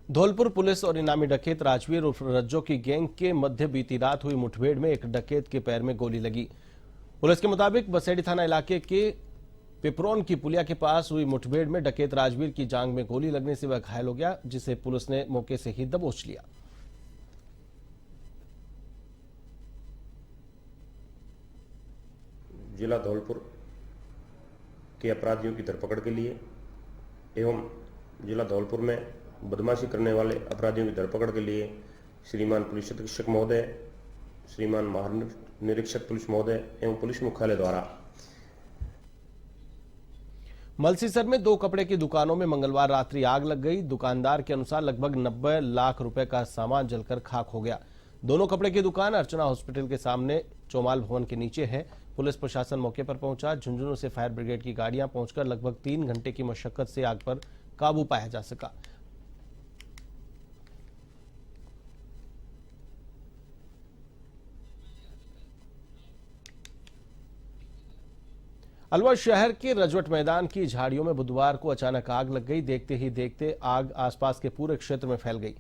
Dholpur police और इनामी डकैत राजवीर उर्फ रज्जो की गैंग के मध्य बीती रात हुई मुठभेड़ में एक डकैत के पैर में गोली लगी। पुलिस के मुताबिक बसेड़ी थाना इलाके के पिपरोन की पुलिया के पास हुई मुठभेड़ में डकैत राजवीर की जांघ में गोली लगने से वह घायल हो गया, जिसे पुलिस ने मौके से ही दबोच लिया। जिला धौलपुर के अपराधियों की धरपकड़ के लिए एवं जिला धौलपुर में बदमाशी करने वाले अपराधियों की धरपकड़ के लिए श्रीमान पुलिस अधीक्षक महोदय, श्रीमान महानिरीक्षक पुलिस महोदय एवं पुलिस मुख्यालय द्वारा मलसीसर में दो कपड़े की दुकानों में मंगलवार रात्रि आग लग गई। दुकानदार के अनुसार लगभग 90 लाख रुपए का सामान जलकर खाक हो गया। दोनों कपड़े की दुकान अर्चना हॉस्पिटल के सामने चौमाल भवन के नीचे है। पुलिस प्रशासन मौके पर पहुंचा। झुंझुनू से फायर ब्रिगेड की गाड़ियां पहुंचकर लगभग 3 घंटे की मशक्कत से आग पर काबू पाया जा सका। अलवर शहर के रजवट मैदान की झाड़ियों में बुधवार को अचानक आग लग गई। देखते ही देखते आग आसपास के पूरे क्षेत्र में फैल गई।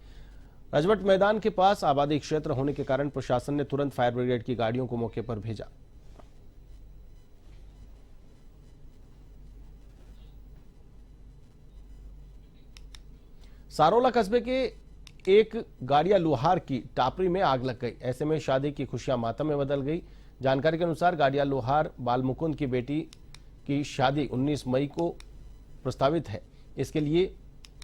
रजवट मैदान के पास आबादी क्षेत्र होने के कारण प्रशासन ने तुरंत फायर ब्रिगेड की गाड़ियों को मौके पर भेजा। सारोला कस्बे के एक गाड़िया लोहार की टापरी में आग लग गई। ऐसे में शादी की खुशियां मातम में बदल गई। जानकारी के अनुसार गाड़िया लोहार बालमुकुंद की बेटी की शादी 19 मई को प्रस्तावित है। इसके लिए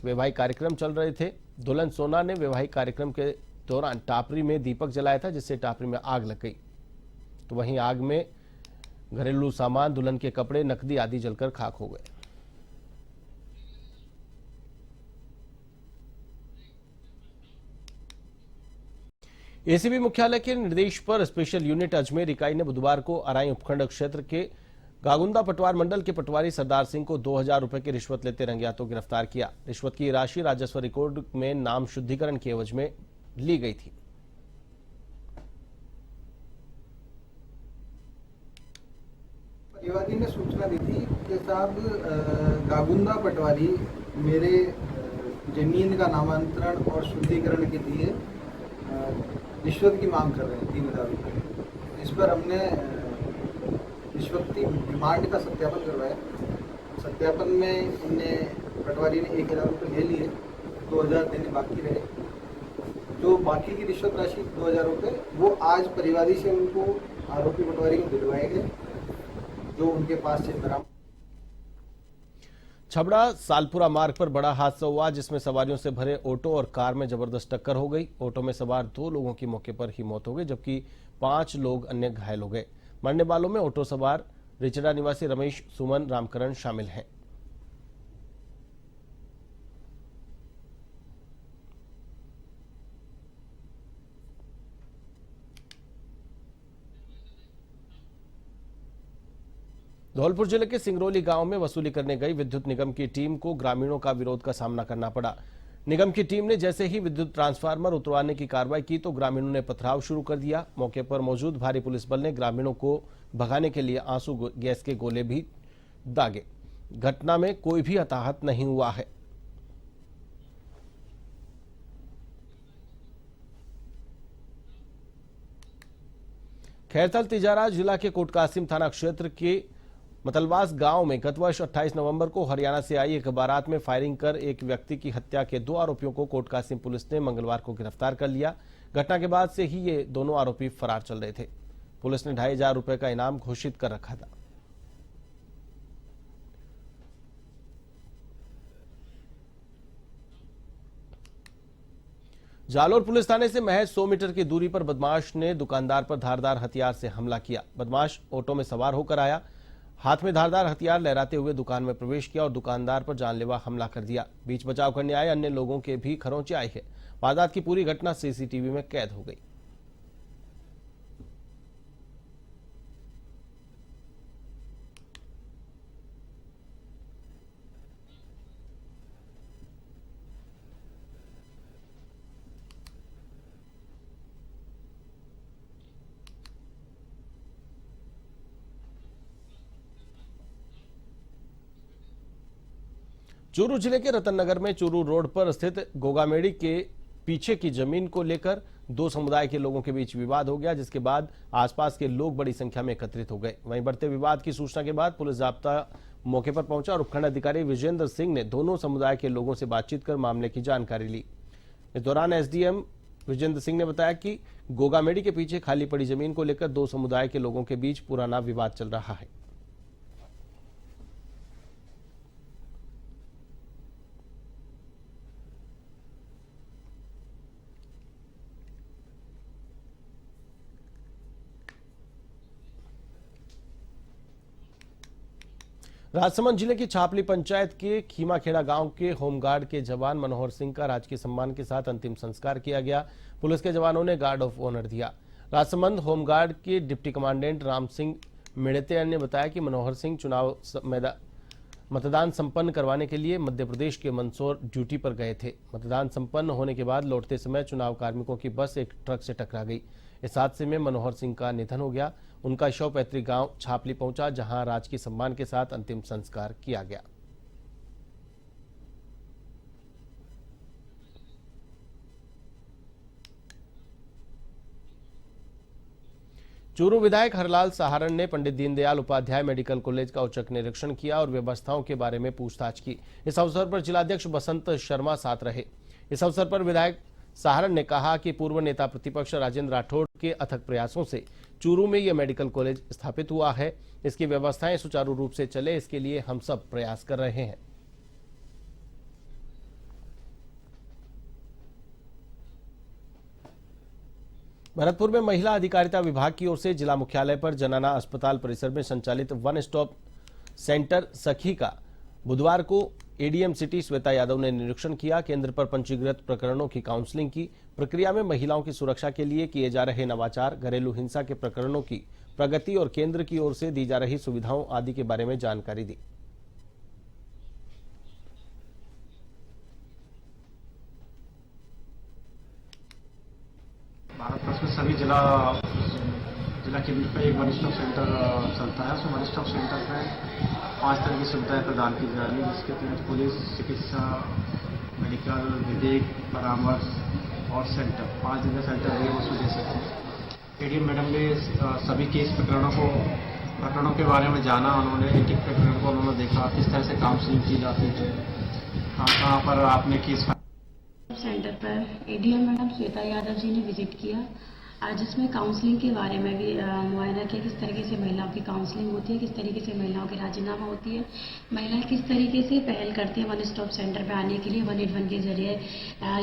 वैवाहिक कार्यक्रम चल रहे थे। दुल्हन सोना ने वैवाहिक कार्यक्रम के दौरान टापरी में दीपक जलाया था, जिससे टापरी में आग लग गई। तो वहीं आग में घरेलू सामान, दुल्हन के कपड़े, नकदी आदि जलकर खाक हो गए। एसीबी मुख्यालय के निर्देश पर स्पेशल यूनिट अजमेर इकाई ने बुधवार को अराई उपखंड क्षेत्र के गागुंदा पटवार मंडल के पटवारी सरदार सिंह को 2000 रुपए की रिश्वत लेते रंगे हाथों गिरफ्तार किया। रिश्वत की राशि राजस्व रिकॉर्ड में नाम शुद्धिकरण के एवज में ली गई थी। परिवादी ने सूचना दी थी कि साहब गागुंदा पटवारी मेरे जमीन का नामांतरण और शुद्धिकरण के लिए रिश्वत की मांग कर रहे हैं 3000 रुपये। इस पर हमने रिश्वत की डिमांड का सत्यापन करवाया। सत्यापन में उनने पटवारी ने 1000 रुपये ले लिए, 2000 देने बाकी रहे। जो बाकी की रिश्वत राशि 2000 रुपये वो आज परिवादी से उनको आरोपी पटवारी को दिलवाए गए, जो उनके पास से बरामद। छबड़ा सालपुरा मार्ग पर बड़ा हादसा हुआ, जिसमें सवारियों से भरे ऑटो और कार में जबरदस्त टक्कर हो गई। ऑटो में सवार 2 लोगों की मौके पर ही मौत हो गई, जबकि 5 लोग अन्य घायल हो गए। मरने वालों में ऑटो सवार रिचड़ा निवासी रमेश सुमन रामकरण शामिल हैं। धौलपुर जिले के सिंगरौली गांव में वसूली करने गई विद्युत निगम की टीम को ग्रामीणों का विरोध का सामना करना पड़ा। निगम की टीम ने जैसे ही विद्युत ट्रांसफार्मर उतरवाने की कार्रवाई की तो ग्रामीणों ने पथराव शुरू कर दिया। मौके पर मौजूद भारी पुलिस बल ने ग्रामीणों को भगाने के लिए आंसू गैस के गोले भी दागे। घटना में कोई भी हताहत नहीं हुआ है। खैरथल तिजारा जिला के कोटकासिम थाना क्षेत्र के मतलवास गांव में गत वर्ष 28 नवंबर को हरियाणा से आई एक बारात में फायरिंग कर एक व्यक्ति की हत्या के 2 आरोपियों को कोटकासिम पुलिस ने मंगलवार को गिरफ्तार कर लिया। घटना के बाद से ही ये दोनों आरोपी फरार चल रहे थे। पुलिस ने 2500 रुपए का इनाम घोषित कर रखा था। जालोर पुलिस थाने से महज 100 मीटर की दूरी पर बदमाश ने दुकानदार पर धारदार हथियार से हमला किया। बदमाश ऑटो में सवार होकर आया, हाथ में धारदार हथियार लहराते हुए दुकान में प्रवेश किया और दुकानदार पर जानलेवा हमला कर दिया। बीच बचाव करने आए अन्य लोगों के भी खरोंचे आई है। वारदात की पूरी घटना सीसीटीवी में कैद हो गई। चूरू जिले के रतननगर में चूरू रोड पर स्थित गोगामेड़ी के पीछे की जमीन को लेकर दो समुदाय के लोगों के बीच विवाद हो गया, जिसके बाद आसपास के लोग बड़ी संख्या में एकत्रित हो गए। वहीं बढ़ते विवाद की सूचना के बाद पुलिस जाब्ता मौके पर पहुंचा और उपखंड अधिकारी विजेंद्र सिंह ने दोनों समुदाय के लोगों से बातचीत कर मामले की जानकारी ली। इस दौरान एसडीएम विजेंद्र सिंह ने बताया कि गोगामेड़ी के पीछे खाली पड़ी जमीन को लेकर दो समुदाय के लोगों के बीच पुराना विवाद चल रहा है। राजसमंद जिले की छापली पंचायत के खीमाखेड़ा गांव के होमगार्ड के जवान मनोहर सिंह का राजकीय सम्मान के साथ अंतिम संस्कार किया गया। पुलिस के जवानों ने गार्ड ऑफ ऑनर दिया। राजसमंद होमगार्ड के डिप्टी कमांडेंट राम सिंह मेड़ते ने बताया कि मनोहर सिंह चुनाव मतदान संपन्न करवाने के लिए मध्य प्रदेश के मंदसौर ड्यूटी पर गए थे। मतदान संपन्न होने के बाद लौटते समय चुनाव कार्मिकों की बस एक ट्रक से टकरा गई। इस हादसे में मनोहर सिंह का निधन हो गया। उनका शव पैतृक गांव छापली पहुंचा, जहां राजकीय सम्मान के साथ अंतिम संस्कार किया गया। चूरू विधायक हरलाल सहारण ने पंडित दीनदयाल उपाध्याय मेडिकल कॉलेज का औचक निरीक्षण किया और व्यवस्थाओं के बारे में पूछताछ की। इस अवसर पर जिलाध्यक्ष बसंत शर्मा साथ रहे। इस अवसर पर विधायक सहारण ने कहा कि पूर्व नेता प्रतिपक्ष राजेंद्र राठौड़ के अथक प्रयासों से चूरू में यह मेडिकल कॉलेज स्थापित हुआ है। इसकी व्यवस्थाएं सुचारू रूप से चले, इसके लिए हम सब प्रयास कर रहे हैं। भरतपुर में महिला अधिकारिता विभाग की ओर से जिला मुख्यालय पर जनाना अस्पताल परिसर में संचालित वन स्टॉप सेंटर सखी का बुधवार को एडीएम सिटी श्वेता यादव ने निरीक्षण किया। केंद्र पर पंजीकृत प्रकरणों की काउंसलिंग की, प्रक्रिया में महिलाओं की सुरक्षा के लिए किए जा रहे नवाचार, घरेलू हिंसा के प्रकरणों की प्रगति और केंद्र की ओर से दी जा रही सुविधाओं आदि के बारे में जानकारी दी। भारत वर्ष में सभी जिला केंद्र पर एक वन स्टॉप सेंटर चलता है। वन स्टॉप सेंटर में 5 तरह की सुविधाएं प्रदान की जा रही है, जिसके तहत पुलिस, चिकित्सा, मेडिकल, विधिक, परामर्श और सेंटर 5 जगह सेंटर है, उसमें दे सकते हैं। एडीएम मैडम ने सभी केस प्रकरणों के बारे में जाना। उन्होंने एक एक प्रकरण को उन्होंने देखा, किस तरह से काउंसलिंग की जाती है, कहाँ पर आपने केस सेंटर पर एडीएम मैडम श्वेता यादव जी ने विजिट किया, जिसमें काउंसलिंग के बारे में भी मुआयना किया, किस तरीके से महिलाओं की काउंसलिंग होती है, किस तरीके से महिलाओं की राजीनामा होती है, महिलाएं किस तरीके से पहल करती है वन स्टॉप सेंटर पे आने के लिए 181 के जरिए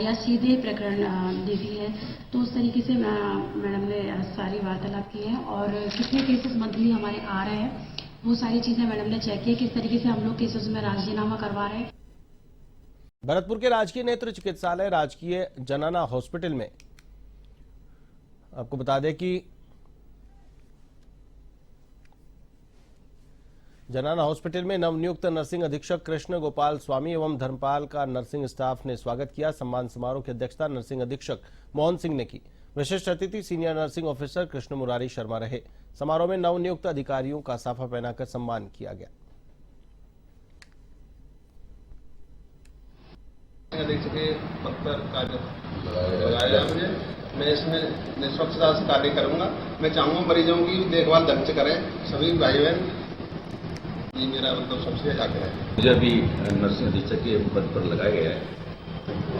या सीधे प्रकरण देती है। तो उस तरीके से मैडम ने सारी वार्तालाप की है और कितने केसेस मंथली हमारे आ रहे हैं, वो सारी चीज़ें मैडम ने चेक की, किस तरीके से हम लोग केसेस में राजीनामा करवा रहे हैं। भरतपुर के राजकीय नेत्र चिकित्सालय राजकीय जनाना हॉस्पिटल में आपको बता दें कि जनाना हॉस्पिटल में नवनियुक्त नर्सिंग अधीक्षक कृष्ण गोपाल स्वामी एवं धर्मपाल का नर्सिंग स्टाफ ने स्वागत किया। सम्मान समारोह की अध्यक्षता नर्सिंग अधीक्षक मोहन सिंह ने की। विशिष्ट अतिथि senior nursing officer Krishna Murari Sharma रहे। समारोह में नवनियुक्त अधिकारियों का साफा पहनाकर सम्मान किया गया। अधीक्षक के पद पर कार्य लगाया मुझे, मैं इसमें निष्पक्षता से कार्य करूंगा। मैं चाहूंगा मरीजों की देखभाल ढंग से करें सभी भाई बहन, ये मेरा मतलब सबसे आग्रह है। मुझे अभी नर्सिंग अधीक्षक के पद पर लगाया गया है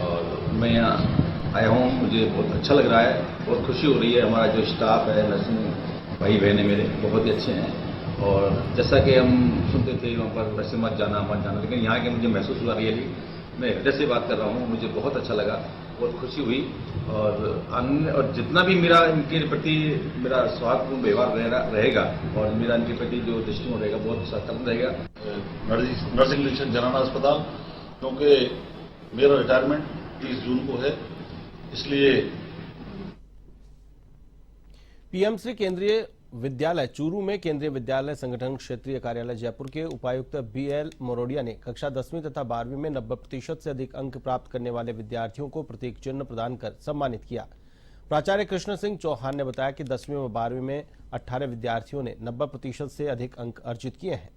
और मैं यहाँ आया हूँ, मुझे बहुत अच्छा लग रहा है, बहुत खुशी हो रही है। हमारा जो स्टाफ है, नर्सिंग भाई बहन मेरे बहुत ही अच्छे हैं और जैसा कि हम सुनते थे वहाँ पर वैसे मत जाना, लेकिन यहाँ के मुझे महसूस हुआ रियली, मैं हृदय से बात कर रहा हूँ, मुझे बहुत अच्छा लगा, बहुत खुशी हुई और जितना भी मेरा इनके प्रति मेरा स्वागतपूर्ण व्यवहार रहेगा और मेरा इनके प्रति जो दृष्टिकोण रहेगा बहुत सकारात्मक रहेगा। नर्सिंग अधीक्षक जनाना अस्पताल, क्योंकि मेरा रिटायरमेंट 30 जून को है, इसलिए पीएमसी केंद्रीय विद्यालय चूरू में केंद्रीय विद्यालय संगठन क्षेत्रीय कार्यालय जयपुर के उपायुक्त बीएल मोरोडिया ने कक्षा 10वीं तथा 12वीं में 90% से अधिक अंक प्राप्त करने वाले विद्यार्थियों को प्रतीक चिन्ह प्रदान कर सम्मानित किया। प्राचार्य कृष्ण सिंह चौहान ने बताया कि 10वीं व 12वीं में 18 विद्यार्थियों ने 90% से अधिक अंक अर्जित किए हैं।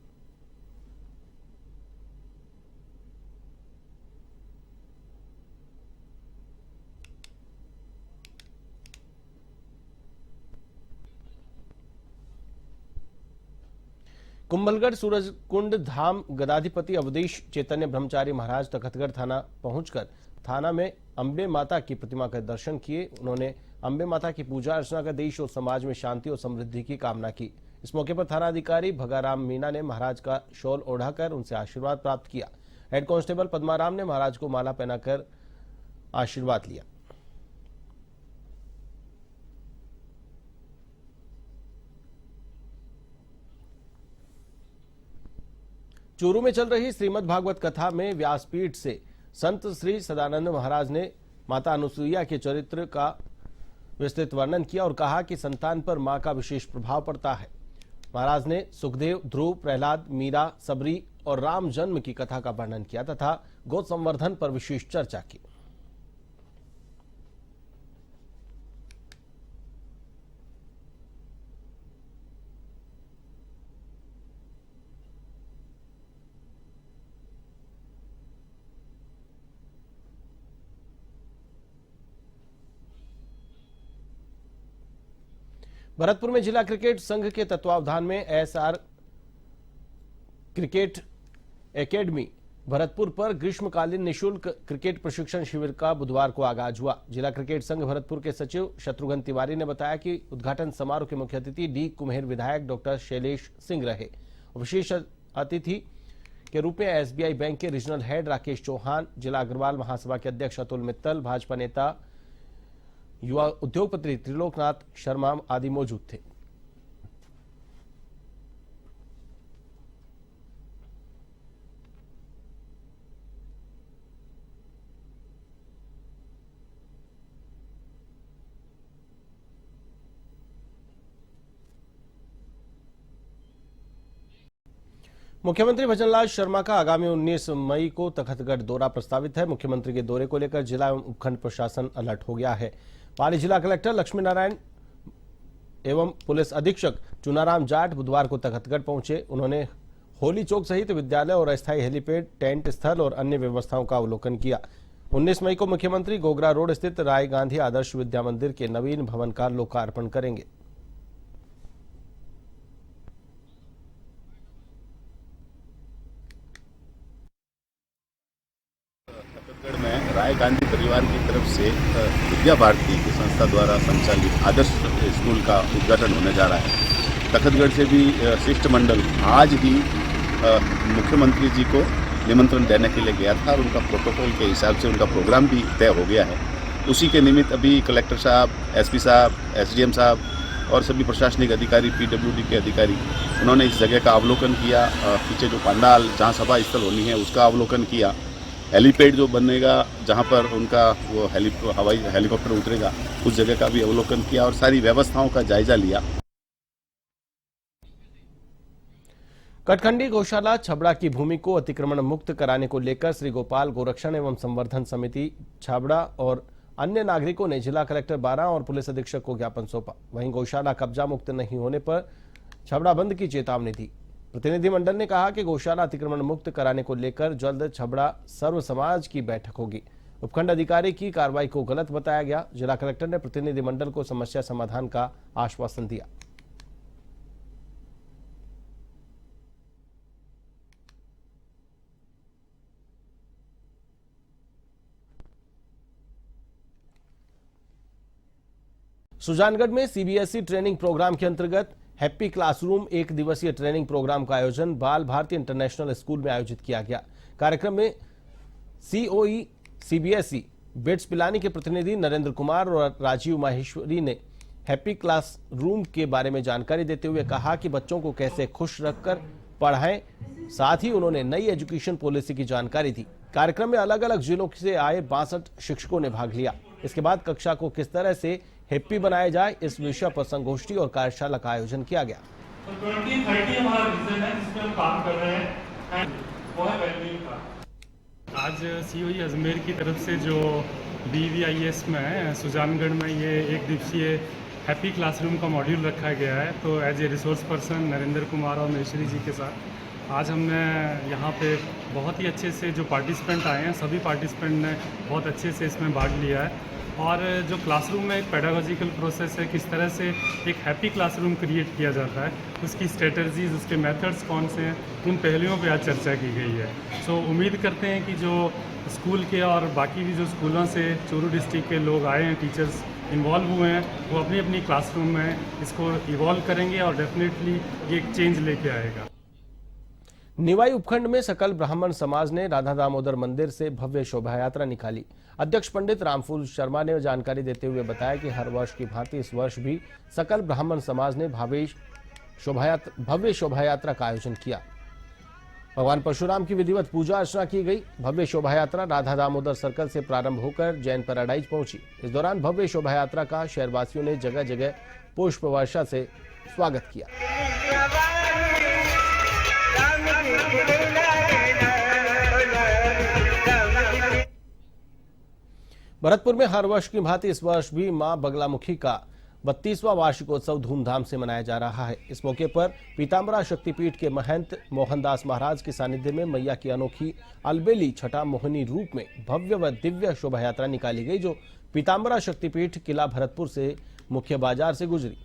कुंभलगढ़ सूरजकुंड धाम गदाधिपति अवधेश चैतन्य ब्रह्मचारी महाराज तखतगढ़ थाना पहुंचकर थाना में अंबे माता की प्रतिमा का दर्शन किए। उन्होंने अंबे माता की पूजा अर्चना कर देश और समाज में शांति और समृद्धि की कामना की। इस मौके पर थाना अधिकारी भगाराम मीणा ने महाराज का शॉल ओढ़ाकर उनसे आशीर्वाद प्राप्त किया। हेड कांस्टेबल पद्माराम ने महाराज को माला पहनाकर आशीर्वाद लिया। चूरू में चल रही श्रीमद् भागवत कथा में व्यासपीठ से संत श्री सदानंद महाराज ने माता अनुसुईया के चरित्र का विस्तृत वर्णन किया और कहा कि संतान पर मां का विशेष प्रभाव पड़ता है। महाराज ने सुखदेव, ध्रुव, प्रहलाद, मीरा, सबरी और राम जन्म की कथा का वर्णन किया तथा गौ संवर्धन पर विशेष चर्चा की। भरतपुर में जिला क्रिकेट संघ के तत्वावधान में एसआर क्रिकेट एकेडमी भरतपुर पर ग्रीष्मकालीन निशुल्क क्रिकेट प्रशिक्षण शिविर का बुधवार को आगाज हुआ। जिला क्रिकेट संघ भरतपुर के सचिव शत्रुघ्न तिवारी ने बताया कि उद्घाटन समारोह के मुख्य अतिथि डी कुम्हेर विधायक डॉक्टर शैलेश सिंह रहे। विशेष अतिथि के रूप में एसबीआई बैंक के रीजनल हेड राकेश चौहान, जिला अग्रवाल महासभा के अध्यक्ष अतुल मित्तल, भाजपा नेता युवा उद्योगपति त्रिलोकनाथ शर्मा आदि मौजूद थे। मुख्यमंत्री भजनलाल शर्मा का आगामी 19 मई को तखतगढ़ दौरा प्रस्तावित है। मुख्यमंत्री के दौरे को लेकर जिला एवं उपखंड प्रशासन अलर्ट हो गया है। पाली जिला कलेक्टर लक्ष्मी नारायण एवं पुलिस अधीक्षक चुनाराम जाट बुधवार को तखतगढ़ पहुंचे। उन्होंने होली चौक सहित विद्यालय और अस्थायी हेलीपैड, टेंट स्थल और अन्य व्यवस्थाओं का अवलोकन किया। 19 मई को मुख्यमंत्री गोगरा रोड स्थित राय गांधी आदर्श विद्या मंदिर के नवीन भवन का लोकार्पण करेंगे। में राय गांधी परिवार की तरफ से विद्या भारती की संस्था द्वारा संचालित आदर्श स्कूल का उद्घाटन होने जा रहा है। तखतगढ़ से भी शिष्टमंडल आज ही मुख्यमंत्री जी को निमंत्रण देने के लिए गया था और उनका प्रोटोकॉल के हिसाब से उनका प्रोग्राम भी तय हो गया है। उसी के निमित्त अभी कलेक्टर साहब, एसपी साहब, एसडीएम साहब और सभी प्रशासनिक अधिकारी, पीडब्ल्यूडी के अधिकारी, उन्होंने इस जगह का अवलोकन किया। पीछे जो पंडाल जहाँ सभा स्थल होनी है उसका अवलोकन किया। हेलीपैड जो बनेगा जहां पर उनका वो हवाई हेलीकॉप्टर उतरेगा उस जगह का भी अवलोकन किया और सारी व्यवस्थाओं का जायजा लिया। कटखंडी गौशाला छबड़ा की भूमि को अतिक्रमण मुक्त कराने को लेकर श्री गोपाल गोरक्षण एवं संवर्धन समिति छबड़ा और अन्य नागरिकों ने जिला कलेक्टर 12 और पुलिस अधीक्षक को ज्ञापन सौंपा। वहीं गौशाला कब्जा मुक्त नहीं होने पर छबड़ा बंद की चेतावनी दी। प्रतिनिधिमंडल ने कहा कि गौशाला अतिक्रमण मुक्त कराने को लेकर जल्द छबड़ा सर्व समाज की बैठक होगी। उपखंड अधिकारी की कार्रवाई को गलत बताया गया। जिला कलेक्टर ने प्रतिनिधिमंडल को समस्या समाधान का आश्वासन दिया। सुजानगढ़ में सीबीएसई ट्रेनिंग प्रोग्राम के अंतर्गत हैप्पी क्लासरूम एक दिवसीय ट्रेनिंग प्रोग्राम का आयोजन बाल भारती इंटरनेशनल स्कूल में आयोजित किया गया। कार्यक्रम में सीओई सीबीएसई बिट्स पिलानी के प्रतिनिधि नरेंद्र कुमार और राजीव माहेश्वरी ने हैप्पी क्लासरूम के बारे में जानकारी देते हुए कहा कि बच्चों को कैसे खुश रखकर पढ़ाएं। साथ ही उन्होंने नई एजुकेशन पॉलिसी की जानकारी दी। कार्यक्रम में अलग अलग जिलों से आए 62 शिक्षकों ने भाग लिया। इसके बाद कक्षा को किस तरह से हैप्पी बनाया जाए इस विषय पर संगोष्ठी और कार्यशाला का आयोजन किया गया। तो 2030 हमारा विजन है जिस पे हम काम कर रहे हैं, वो है वेलबीइंग का। आज सीओई अजमेर की तरफ से जो BVIS में सुजानगढ़ में ये एक दिवसीय हैप्पी क्लासरूम का मॉड्यूल रखा गया है। तो as a resource person Narendra Kumar और महेश्वरी जी के साथ आज हमने यहाँ पे बहुत ही अच्छे से जो पार्टिसिपेंट आए हैं, सभी पार्टिसिपेंट ने बहुत अच्छे से इसमें भाग लिया है। और जो क्लासरूम में एक पेडागोजिकल प्रोसेस है, किस तरह से एक हैप्पी क्लासरूम क्रिएट किया जाता है, उसकी स्ट्रेटजीज, उसके मेथड्स कौन से हैं, उन पहलुओं पे आज चर्चा की गई है। सो उम्मीद करते हैं कि जो स्कूल के और बाकी भी जो स्कूलों से चूरू डिस्ट्रिक्ट के लोग आए हैं, टीचर्स इन्वॉल्व हुए हैं, वो अपनी अपनी क्लासरूम में इसको इवॉल्व करेंगे और डेफिनेटली ये एक चेंज लेके आएगा। निवाई उपखंड में सकल ब्राह्मण समाज ने राधा दामोदर मंदिर से भव्य शोभा यात्रा निकाली। अध्यक्ष पंडित रामफूल शर्मा ने जानकारी देते हुए बताया कि हर वर्ष की भांति इस वर्ष भी सकल ब्राह्मण समाज ने भव्य शोभा यात्रा का आयोजन किया। भगवान परशुराम की विधिवत पूजा अर्चना की गई। भव्य शोभा यात्रा राधा दामोदर सर्कल से प्रारंभ होकर जैन पैराडाइज पहुंची। इस दौरान भव्य शोभा यात्रा का शहरवासियों ने जगह जगह पुष्प वर्षा से स्वागत किया। भरतपुर में हर वर्ष की भांति इस वर्ष भी मां बगलामुखी का 32वां वार्षिकोत्सव धूमधाम से मनाया जा रहा है। इस मौके पर पीताम्बरा शक्तिपीठ के महंत मोहनदास महाराज के सानिध्य में मैया की अनोखी अलबेली छठा मोहिनी रूप में भव्य व दिव्य शोभा यात्रा निकाली गई, जो पीताम्बरा शक्तिपीठ किला भरतपुर से मुख्य बाजार से गुजरी।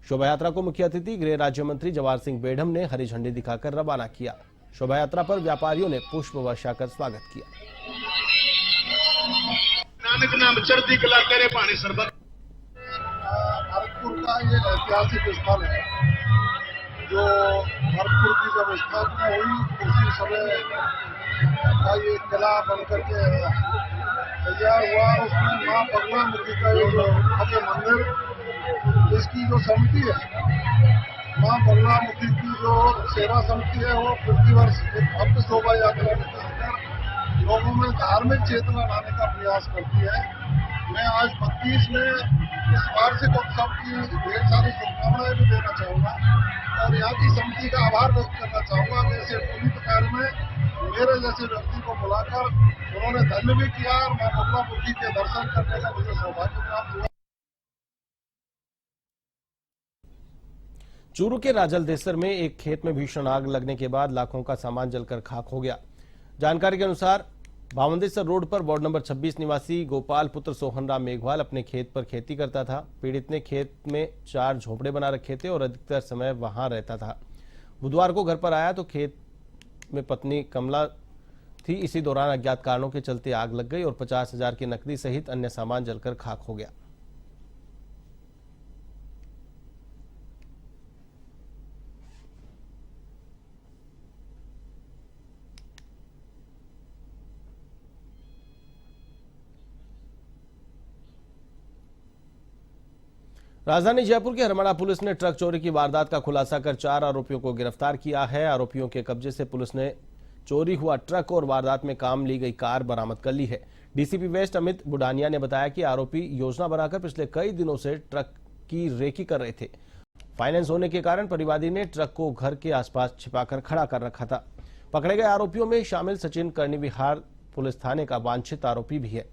शोभा यात्रा को मुख्य अतिथि गृह राज्य मंत्री जवाहर सिंह बेढ़म ने हरी झंडी दिखाकर रवाना किया। शोभा यात्रा पर व्यापारियों ने पुष्प वर्षा कर स्वागत किया। नानक नाम चढ़ती कला तेरे पानी सरबत। भरतपुर का ये ऐतिहासिक स्थल है, जो भरतपुर की जब स्थापना हुई उसी समय का ये किला बनकर के तैयार हुआ। उसमें मां बगलामुखी का ये जो भव्य मंदिर, इसकी जो समिति है, मां बगलामुखी की जो सेवा समिति है, वो प्रतिवर्ष एक भव्य शोभा यात्रा निकालकर लोगों में धार्मिक चेतना लाने का प्रयास करती है। मैं आज 32 में इस वार्षिक उत्सव की ढेर सारी शुभकामनाएं भी देना चाहूँगा और यहाँ की समिति का आभार व्यक्त करना चाहूँगा कि ऐसे पुनीत कार्य में मेरे जैसे व्यक्ति को बुलाकर उन्होंने धन्य भी किया और मां बगलामुखी के दर्शन करने का मुझे सौभाग्य प्राप्त हुआ। चूरू के राजलदेसर में एक खेत में भीषण आग लगने के बाद लाखों का सामान जलकर खाक हो गया। जानकारी के अनुसार भावंदेसर रोड पर वार्ड नंबर 26 निवासी गोपाल पुत्र सोहनराम मेघवाल अपने खेत पर खेती करता था। पीड़ित ने खेत में 4 झोपड़े बना रखे थे और अधिकतर समय वहां रहता था। बुधवार को घर पर आया तो खेत में पत्नी कमला थी। इसी दौरान अज्ञात कारणों के चलते आग लग गई और 50,000 की नकदी सहित अन्य सामान जलकर खाक हो गया। राजधानी जयपुर के हरमड़ा पुलिस ने ट्रक चोरी की वारदात का खुलासा कर 4 आरोपियों को गिरफ्तार किया है। आरोपियों के कब्जे से पुलिस ने चोरी हुआ ट्रक और वारदात में काम ली गई कार बरामद कर ली है। डीसीपी वेस्ट अमित बुडानिया ने बताया कि आरोपी योजना बनाकर पिछले कई दिनों से ट्रक की रेकी कर रहे थे। फाइनेंस होने के कारण परिवादी ने ट्रक को घर के आसपास छिपाकर खड़ा कर रखा था। पकड़े गए आरोपियों में शामिल सचिन कर्णिविहार पुलिस थाने का वांछित आरोपी भी है।